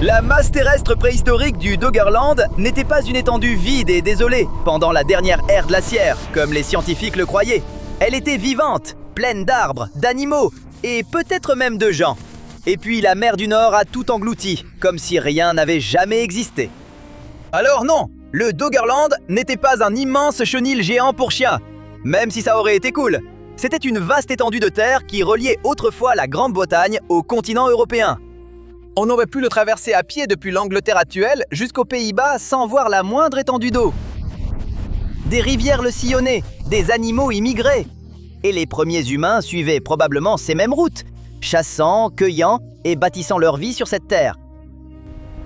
La masse terrestre préhistorique du Doggerland n'était pas une étendue vide et désolée pendant la dernière ère glaciaire, comme les scientifiques le croyaient. Elle était vivante, pleine d'arbres, d'animaux et peut-être même de gens. Et puis la mer du Nord a tout englouti, comme si rien n'avait jamais existé. Alors non, le Doggerland n'était pas un immense chenil géant pour chiens, même si ça aurait été cool. C'était une vaste étendue de terre qui reliait autrefois la Grande-Bretagne au continent européen. On aurait pu le traverser à pied depuis l'Angleterre actuelle jusqu'aux Pays-Bas sans voir la moindre étendue d'eau. Des rivières le sillonnaient, des animaux y migraient. Et les premiers humains suivaient probablement ces mêmes routes, chassant, cueillant et bâtissant leur vie sur cette terre.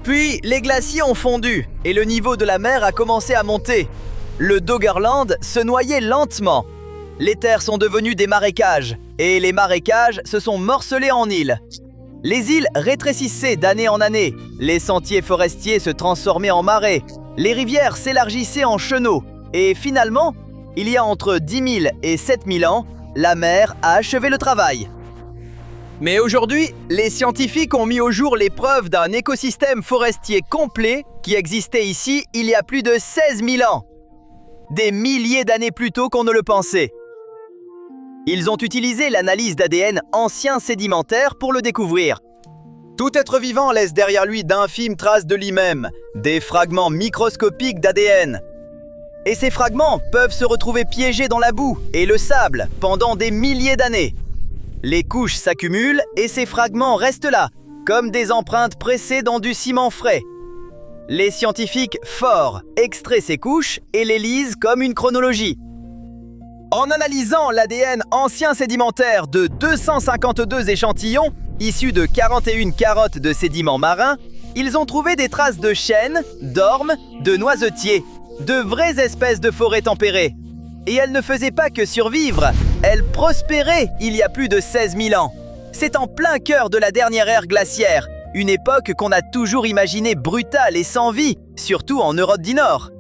Puis, les glaciers ont fondu et le niveau de la mer a commencé à monter. Le Doggerland se noyait lentement. Les terres sont devenues des marécages et les marécages se sont morcelés en îles. Les îles rétrécissaient d'année en année, les sentiers forestiers se transformaient en marais, les rivières s'élargissaient en chenaux, et finalement, il y a entre 10 000 et 7 000 ans, la mer a achevé le travail. Mais aujourd'hui, les scientifiques ont mis au jour les preuves d'un écosystème forestier complet qui existait ici il y a plus de 16 000 ans. Des milliers d'années plus tôt qu'on ne le pensait. Ils ont utilisé l'analyse d'ADN ancien sédimentaire pour le découvrir. Tout être vivant laisse derrière lui d'infimes traces de lui-même, des fragments microscopiques d'ADN. Et ces fragments peuvent se retrouver piégés dans la boue et le sable pendant des milliers d'années. Les couches s'accumulent et ces fragments restent là, comme des empreintes pressées dans du ciment frais. Les scientifiques forts extraient ces couches et les lisent comme une chronologie. En analysant l'ADN ancien sédimentaire de 252 échantillons, issus de 41 carottes de sédiments marins, ils ont trouvé des traces de chênes, d'ormes, de noisetiers, de vraies espèces de forêts tempérées. Et elles ne faisaient pas que survivre, elles prospéraient il y a plus de 16 000 ans. C'est en plein cœur de la dernière ère glaciaire, une époque qu'on a toujours imaginée brutale et sans vie, surtout en Europe du Nord.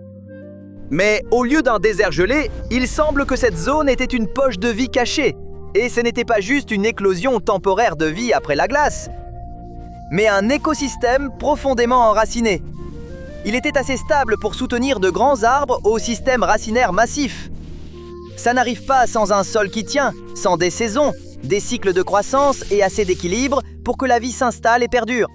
Mais au lieu d'un désert gelé, il semble que cette zone était une poche de vie cachée. Et ce n'était pas juste une éclosion temporaire de vie après la glace, mais un écosystème profondément enraciné. Il était assez stable pour soutenir de grands arbres au système racinaire massif. Ça n'arrive pas sans un sol qui tient, sans des saisons, des cycles de croissance et assez d'équilibre pour que la vie s'installe et perdure.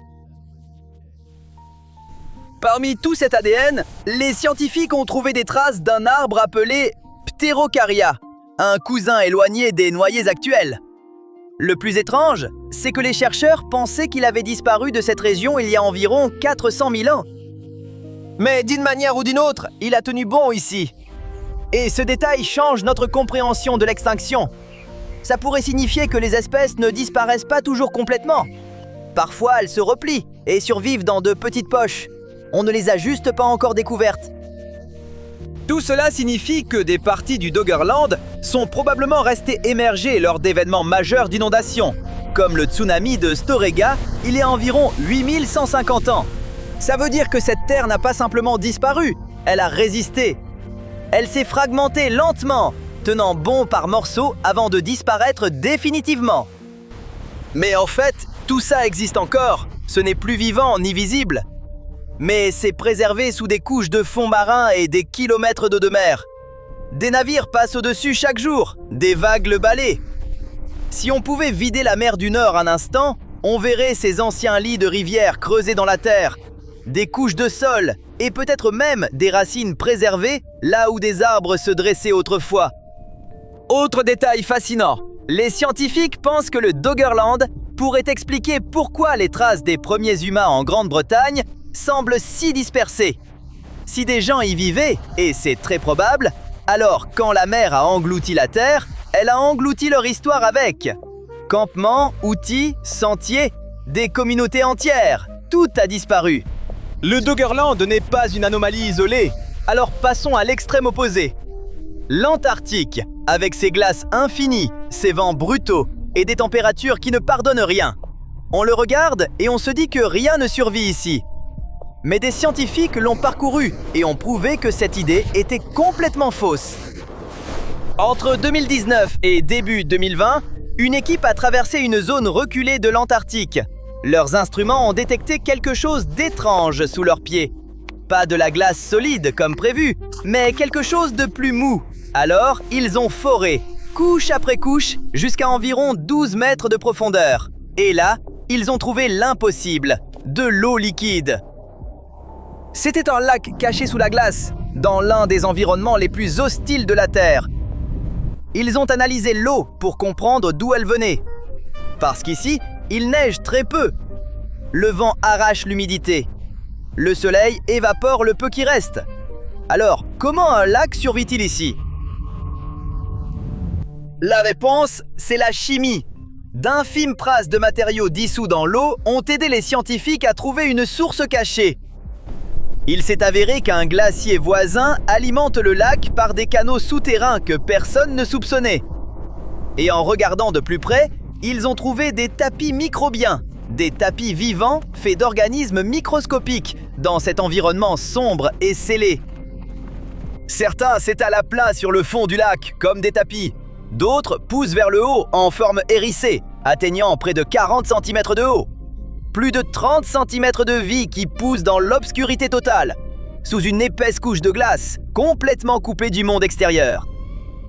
Parmi tout cet ADN, les scientifiques ont trouvé des traces d'un arbre appelé Pterocarya, un cousin éloigné des noyers actuels. Le plus étrange, c'est que les chercheurs pensaient qu'il avait disparu de cette région il y a environ 400 000 ans. Mais d'une manière ou d'une autre, il a tenu bon ici. Et ce détail change notre compréhension de l'extinction. Ça pourrait signifier que les espèces ne disparaissent pas toujours complètement. Parfois, elles se replient et survivent dans de petites poches. On ne les a juste pas encore découvertes. Tout cela signifie que des parties du Doggerland sont probablement restées émergées lors d'événements majeurs d'inondation, comme le tsunami de Storegga il y a environ 8150 ans. Ça veut dire que cette terre n'a pas simplement disparu, elle a résisté. Elle s'est fragmentée lentement, tenant bon par morceaux avant de disparaître définitivement. Mais en fait, tout ça existe encore, ce n'est plus vivant ni visible. Mais c'est préservé sous des couches de fond marin et des kilomètres d'eau de mer. Des navires passent au-dessus chaque jour, des vagues le balaient. Si on pouvait vider la mer du Nord un instant, on verrait ces anciens lits de rivières creusés dans la terre, des couches de sol et peut-être même des racines préservées là où des arbres se dressaient autrefois. Autre détail fascinant, les scientifiques pensent que le Doggerland pourrait expliquer pourquoi les traces des premiers humains en Grande-Bretagne semblent si dispersées. Si des gens y vivaient, et c'est très probable, alors quand la mer a englouti la terre, elle a englouti leur histoire avec. Campements, outils, sentiers, des communautés entières, tout a disparu. Le Doggerland n'est pas une anomalie isolée, alors passons à l'extrême opposé. L'Antarctique, avec ses glaces infinies, ses vents brutaux et des températures qui ne pardonnent rien. On le regarde et on se dit que rien ne survit ici. Mais des scientifiques l'ont parcouru et ont prouvé que cette idée était complètement fausse. Entre 2019 et début 2020, une équipe a traversé une zone reculée de l'Antarctique. Leurs instruments ont détecté quelque chose d'étrange sous leurs pieds. Pas de la glace solide comme prévu, mais quelque chose de plus mou. Alors, ils ont foré, couche après couche, jusqu'à environ 12 mètres de profondeur. Et là, ils ont trouvé l'impossible, de l'eau liquide. C'était un lac caché sous la glace, dans l'un des environnements les plus hostiles de la Terre. Ils ont analysé l'eau pour comprendre d'où elle venait. Parce qu'ici, il neige très peu. Le vent arrache l'humidité. Le soleil évapore le peu qui reste. Alors, comment un lac survit-il ici? La réponse, c'est la chimie. D'infimes traces de matériaux dissous dans l'eau ont aidé les scientifiques à trouver une source cachée. Il s'est avéré qu'un glacier voisin alimente le lac par des canaux souterrains que personne ne soupçonnait. Et en regardant de plus près, ils ont trouvé des tapis microbiens, des tapis vivants faits d'organismes microscopiques dans cet environnement sombre et scellé. Certains s'étalent à plat sur le fond du lac, comme des tapis. D'autres poussent vers le haut en forme hérissée, atteignant près de 40 cm de haut. Plus de 30 cm de vie qui poussent dans l'obscurité totale, sous une épaisse couche de glace, complètement coupée du monde extérieur.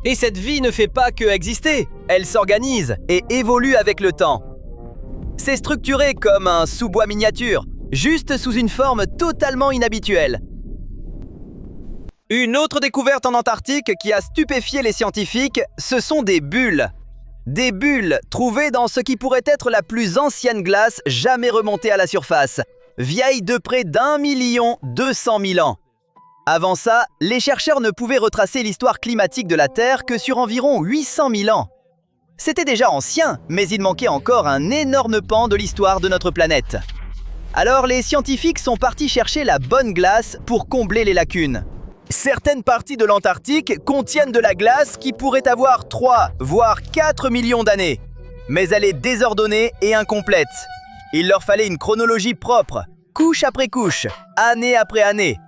Et cette vie ne fait pas que exister, elle s'organise et évolue avec le temps. C'est structuré comme un sous-bois miniature, juste sous une forme totalement inhabituelle. Une autre découverte en Antarctique qui a stupéfié les scientifiques, ce sont des bulles. Des bulles trouvées dans ce qui pourrait être la plus ancienne glace jamais remontée à la surface, vieille de près d'1 200 000 ans. Avant ça, les chercheurs ne pouvaient retracer l'histoire climatique de la Terre que sur environ 800 000 ans. C'était déjà ancien, mais il manquait encore un énorme pan de l'histoire de notre planète. Alors les scientifiques sont partis chercher la bonne glace pour combler les lacunes. Certaines parties de l'Antarctique contiennent de la glace qui pourrait avoir 3, voire 4 millions d'années. Mais elle est désordonnée et incomplète. Il leur fallait une chronologie propre, couche après couche, année après année.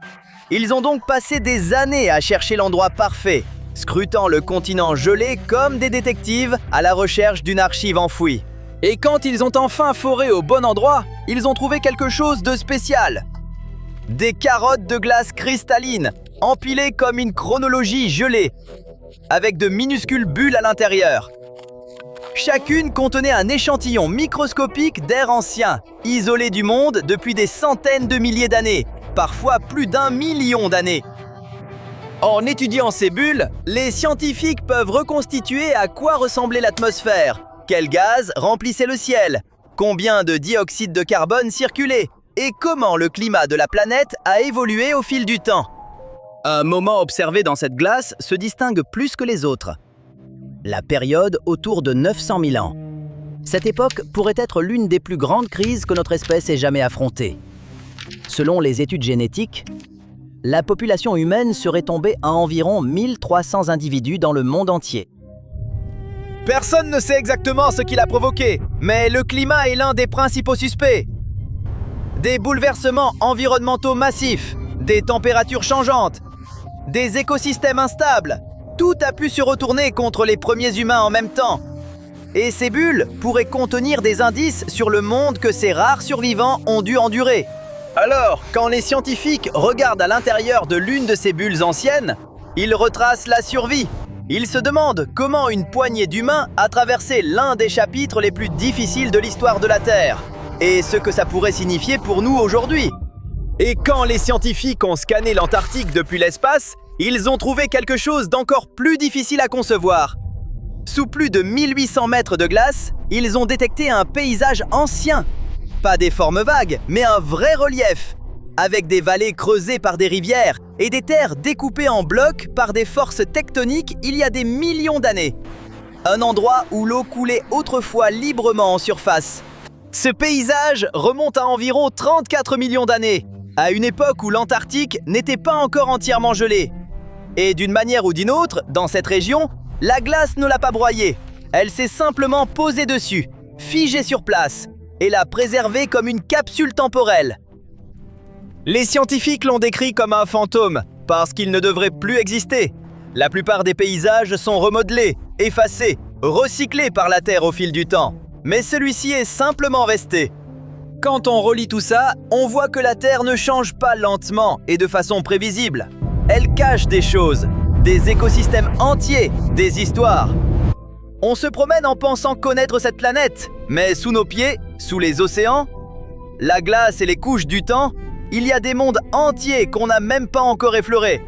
Ils ont donc passé des années à chercher l'endroit parfait, scrutant le continent gelé comme des détectives à la recherche d'une archive enfouie. Et quand ils ont enfin foré au bon endroit, ils ont trouvé quelque chose de spécial. Des carottes de glace cristalline, empilées comme une chronologie gelée, avec de minuscules bulles à l'intérieur. Chacune contenait un échantillon microscopique d'air ancien, isolé du monde depuis des centaines de milliers d'années, parfois plus d'1 million d'années. En étudiant ces bulles, les scientifiques peuvent reconstituer à quoi ressemblait l'atmosphère, quels gaz remplissaient le ciel, combien de dioxyde de carbone circulait, et comment le climat de la planète a évolué au fil du temps. Un moment observé dans cette glace se distingue plus que les autres. La période autour de 900 000 ans. Cette époque pourrait être l'une des plus grandes crises que notre espèce ait jamais affrontées. Selon les études génétiques, la population humaine serait tombée à environ 1300 individus dans le monde entier. Personne ne sait exactement ce qui l'a provoqué, mais le climat est l'un des principaux suspects. Des bouleversements environnementaux massifs, des températures changeantes, des écosystèmes instables, tout a pu se retourner contre les premiers humains en même temps. Et ces bulles pourraient contenir des indices sur le monde que ces rares survivants ont dû endurer. Alors, quand les scientifiques regardent à l'intérieur de l'une de ces bulles anciennes, ils retracent la survie. Ils se demandent comment une poignée d'humains a traversé l'un des chapitres les plus difficiles de l'histoire de la Terre, et ce que ça pourrait signifier pour nous aujourd'hui. Et quand les scientifiques ont scanné l'Antarctique depuis l'espace, ils ont trouvé quelque chose d'encore plus difficile à concevoir. Sous plus de 1800 mètres de glace, ils ont détecté un paysage ancien. Pas des formes vagues, mais un vrai relief, avec des vallées creusées par des rivières et des terres découpées en blocs par des forces tectoniques il y a des millions d'années. Un endroit où l'eau coulait autrefois librement en surface. Ce paysage remonte à environ 34 millions d'années, à une époque où l'Antarctique n'était pas encore entièrement gelée. Et d'une manière ou d'une autre, dans cette région, la glace ne l'a pas broyée. Elle s'est simplement posée dessus, figée sur place, et l'a préservée comme une capsule temporelle. Les scientifiques l'ont décrit comme un fantôme, parce qu'il ne devrait plus exister. La plupart des paysages sont remodelés, effacés, recyclés par la Terre au fil du temps. Mais celui-ci est simplement resté. Quand on relit tout ça, on voit que la Terre ne change pas lentement et de façon prévisible. Elle cache des choses, des écosystèmes entiers, des histoires. On se promène en pensant connaître cette planète, mais sous nos pieds, sous les océans, la glace et les couches du temps, il y a des mondes entiers qu'on n'a même pas encore effleurés.